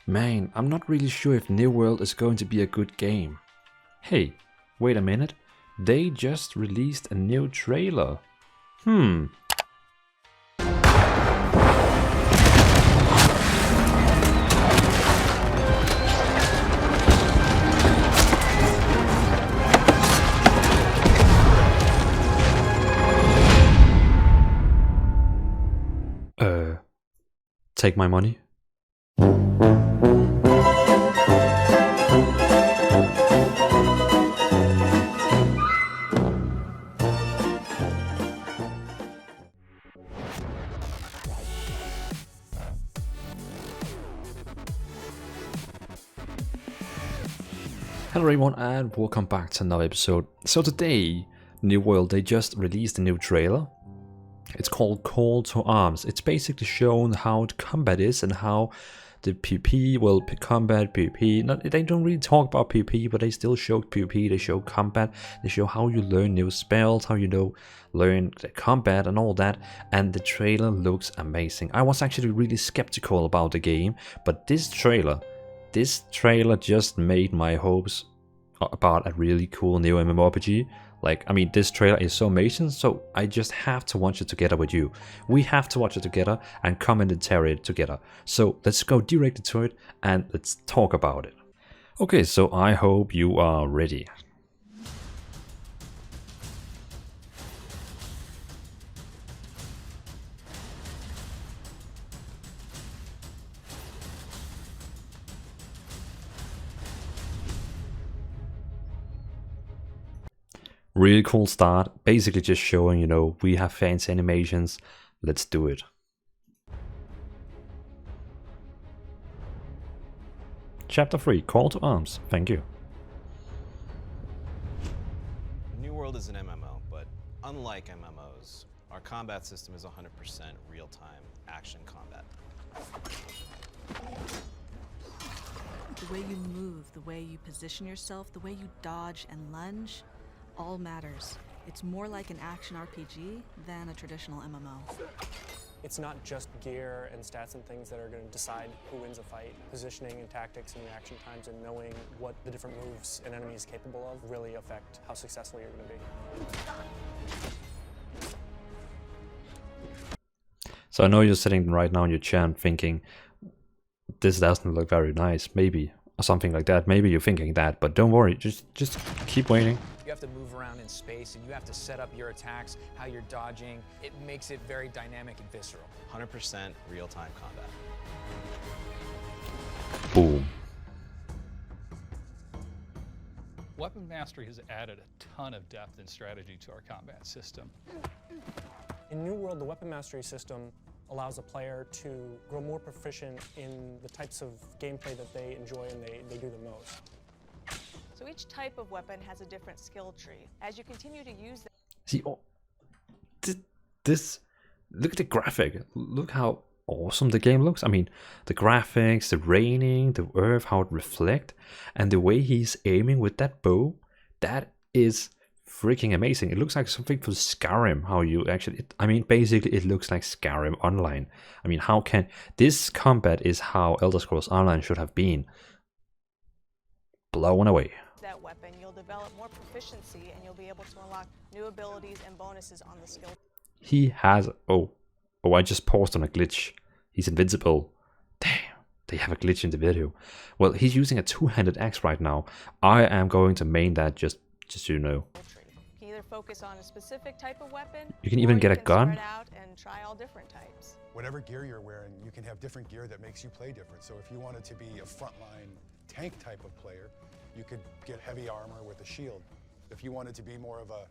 Man, I'm not really sure if New World is going to be a good game. Hey, wait a minute. They just released a new trailer. Hmm. Take my money. Hello everyone and welcome back to another episode. So today, New World, they just released a new trailer. It's called Call to Arms. It's basically shown how the combat is and how the PvP will combat PvP. They don't really talk about PvP, but they still show PvP, they show combat, they show how you learn new spells, how you learn the combat and all that. And the trailer looks amazing. I was actually really skeptical about the game, but this trailer just made my hopes about a really cool new MMORPG. Like, I mean, this trailer is so amazing, so I just have to watch it together with you. We have to watch it together and commentary it together. So let's go directly to it and let's talk about it. Okay, so I hope you are ready. Really cool start, basically just showing, we have fancy animations, let's do it. Chapter 3, Call to Arms, thank you. New World is an MMO, but unlike MMOs, our combat system is 100% real-time action combat. The way you move, the way you position yourself, the way you dodge and lunge, all matters. It's more like an action RPG than a traditional MMO. It's not just gear and stats and things that are going to decide who wins a fight. Positioning and tactics and reaction times and knowing what the different moves an enemy is capable of really affect how successful you're going to be. So I know you're sitting right now in your chair and thinking, this doesn't look very nice, maybe, or something like that. Maybe you're thinking that, but don't worry, just keep waiting. You have to move around in space and you have to set up your attacks, how you're dodging. It makes it very dynamic and visceral. 100% real-time combat. Boom. Weapon Mastery has added a ton of depth and strategy to our combat system. In New World, the Weapon Mastery system allows a player to grow more proficient in the types of gameplay that they enjoy and they do the most. So each type of weapon has a different skill tree. As you continue to use them... See, this, look at the graphic. Look how awesome the game looks. I mean, the graphics, the raining, the earth, how it reflects, and the way he's aiming with that bow, that is freaking amazing. It looks like something for Skyrim, how you actually, basically it looks like Skyrim Online. I mean, how can, this combat is how Elder Scrolls Online should have been. Blown away. That weapon, you'll develop more proficiency and you'll be able to unlock new abilities and bonuses on the skill. He has, oh, I just paused on a glitch. He's invincible. Damn, they have a glitch in the video. Well, he's using a two-handed axe right now. I am going to main that just so you know. You can either focus on a specific type of weapon. You can even get a gun. Start out and try all different types. Whatever gear you're wearing, you can have different gear that makes you play different. So if you wanted to be a frontline tank type of player, you could get heavy armor with a shield. If you wanted to be more of a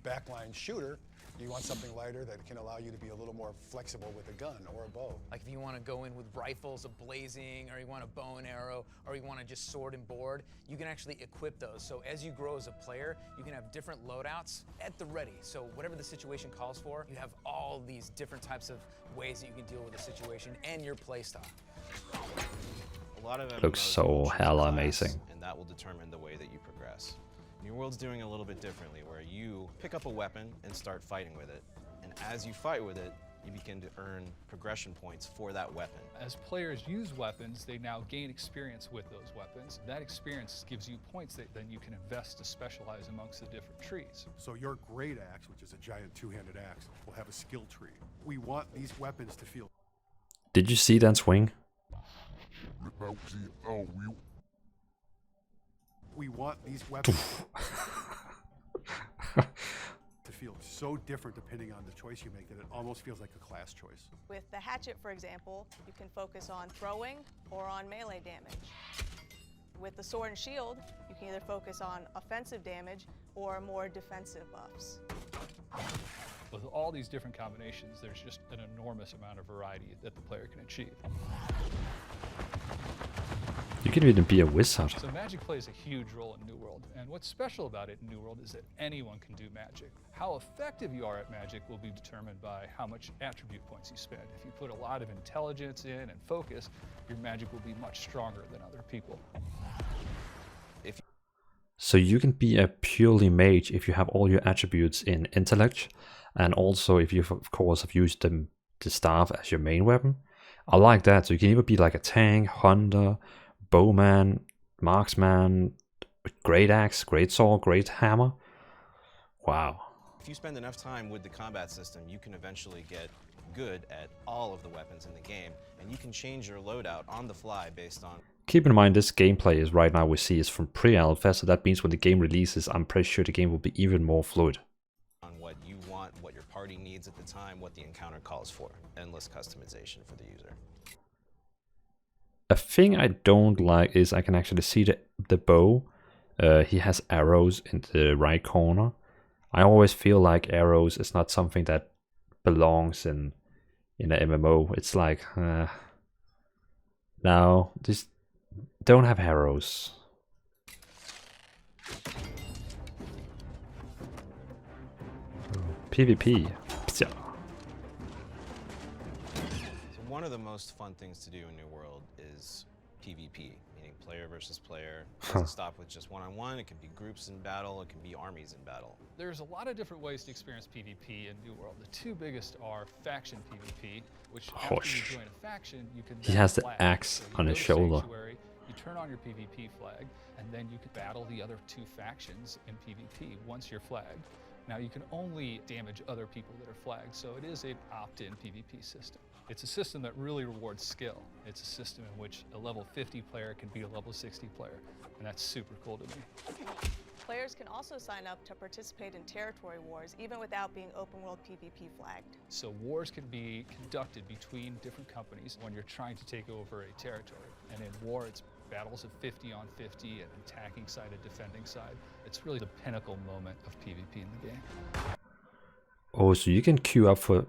backline shooter, you want something lighter that can allow you to be a little more flexible with a gun or a bow. Like if you want to go in with rifles, a blazing, or you want a bow and arrow, or you want to just sword and board, you can actually equip those. So as you grow as a player, you can have different loadouts at the ready. So whatever the situation calls for, you have all these different types of ways that you can deal with the situation and your playstyle. A lot of Looks MMOs so will choose hella class, amazing. And that will determine the way that you progress. New World's doing a little bit differently, where you pick up a weapon and start fighting with it. And as you fight with it, you begin to earn progression points for that weapon. As players use weapons, they now gain experience with those weapons. That experience gives you points that then you can invest to specialize amongst the different trees. So your great axe, which is a giant two-handed axe, will have a skill tree. We want these weapons to feel... Did you see that swing? We want these weapons to feel so different depending on the choice you make that it almost feels like a class choice. With the hatchet, for example, you can focus on throwing or on melee damage. With the sword and shield, you can either focus on offensive damage or more defensive buffs. With all these different combinations, there's just an enormous amount of variety that the player can achieve. You can even be a wizard. So magic plays a huge role in New World, and what's special about it in New World is that anyone can do magic. How effective you are at magic will be determined by how much attribute points you spend. If you put a lot of intelligence in and focus, your magic will be much stronger than other people. So you can be a purely mage if you have all your attributes in intellect, and also if you of course have used the staff as your main weapon. I like that. So you can either be like a tank, hunter, bowman, marksman, great axe, great sword, great hammer. Wow. If you spend enough time with the combat system, you can eventually get good at all of the weapons in the game, and you can change your loadout on the fly based on... Keep in mind, this gameplay is right now we see is from pre-alpha, so that means when the game releases, I'm pretty sure the game will be even more fluid. On what you want, what your party needs at the time, what the encounter calls for. Endless customization for the user. A thing I don't like is I can actually see the bow. He has arrows in the right corner. I always feel like arrows is not something that belongs in an MMO. It's like, no, just don't have arrows. PvP. So one of the most fun things to do in New World is PvP, meaning player versus player. It doesn't stop with just one-on-one. It can be groups in battle. It can be armies in battle. There's a lot of different ways to experience PvP in New World. The two biggest are faction PvP, which after you join a faction, you can... He has the axe on his shoulder. You turn on your PvP flag, and then you can battle the other two factions in PvP once you're flagged. Now, you can only damage other people that are flagged, so it is an opt-in PvP system. It's a system that really rewards skill. It's a system in which a level 50 player can beat a level 60 player, and that's super cool to me. Players can also sign up to participate in territory wars, even without being open world PvP flagged. So wars can be conducted between different companies when you're trying to take over a territory. And in war, it's battles of 50 on 50, an attacking side, a defending side. It's really the pinnacle moment of PvP in the game. Oh, so you can queue up for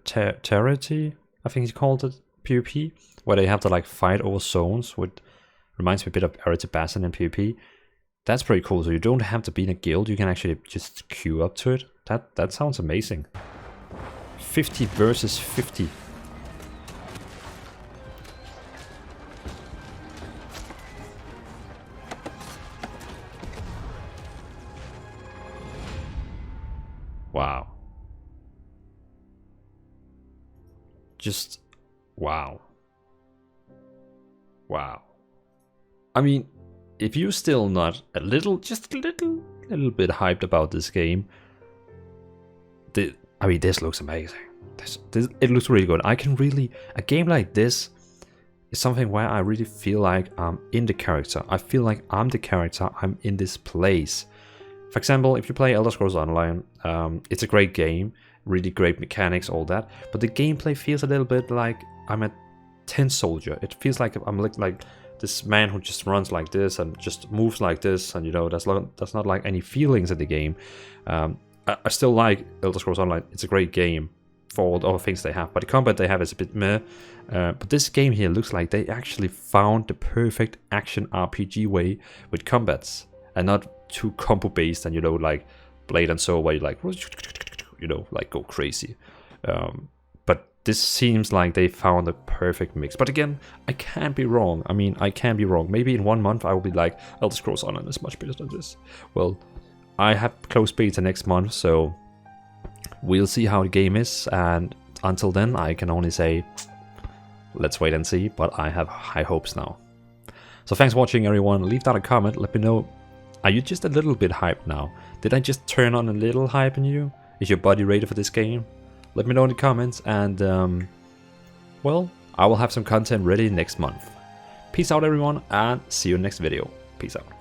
Territy, I think he called it, PvP, where they have to like fight over zones, which reminds me a bit of Bassin in PvP. That's pretty cool. So you don't have to be in a guild, you can actually just queue up to it. That sounds amazing. 50 versus 50. Wow. Just wow. Wow. I mean, if you're still not just a little bit hyped about this game, I mean, this looks amazing. It looks really good. A game like this is something where I really feel like I'm in the character. I feel like I'm the character. I'm in this place. For example, if you play Elder Scrolls Online, it's a great game, really great mechanics, all that. But the gameplay feels a little bit like I'm a tin soldier. It feels like I'm like this man who just runs like this and just moves like this, and you know, there's not like any feelings in the game. I still like Elder Scrolls Online. It's a great game for all the other things they have, but the combat they have is a bit meh. But this game here looks like they actually found the perfect action RPG way with combats, and not too combo based and, you know, like Blade and Soul where you like, you know, like go crazy. But this seems like they found a perfect mix. But again, I can't be wrong. I mean, I can be wrong. Maybe in 1 month I will be like, Elder Scrolls Online is much better than this. Well, I have close beta next month, so we'll see how the game is, and until then I can only say let's wait and see, but I have high hopes now. So thanks for watching everyone, leave down a comment, let me know, are you just a little bit hyped now? Did I just turn on a little hype in you? Is your body ready for this game? Let me know in the comments, and well, I will have some content ready next month. Peace out everyone, and see you in the next video. Peace out.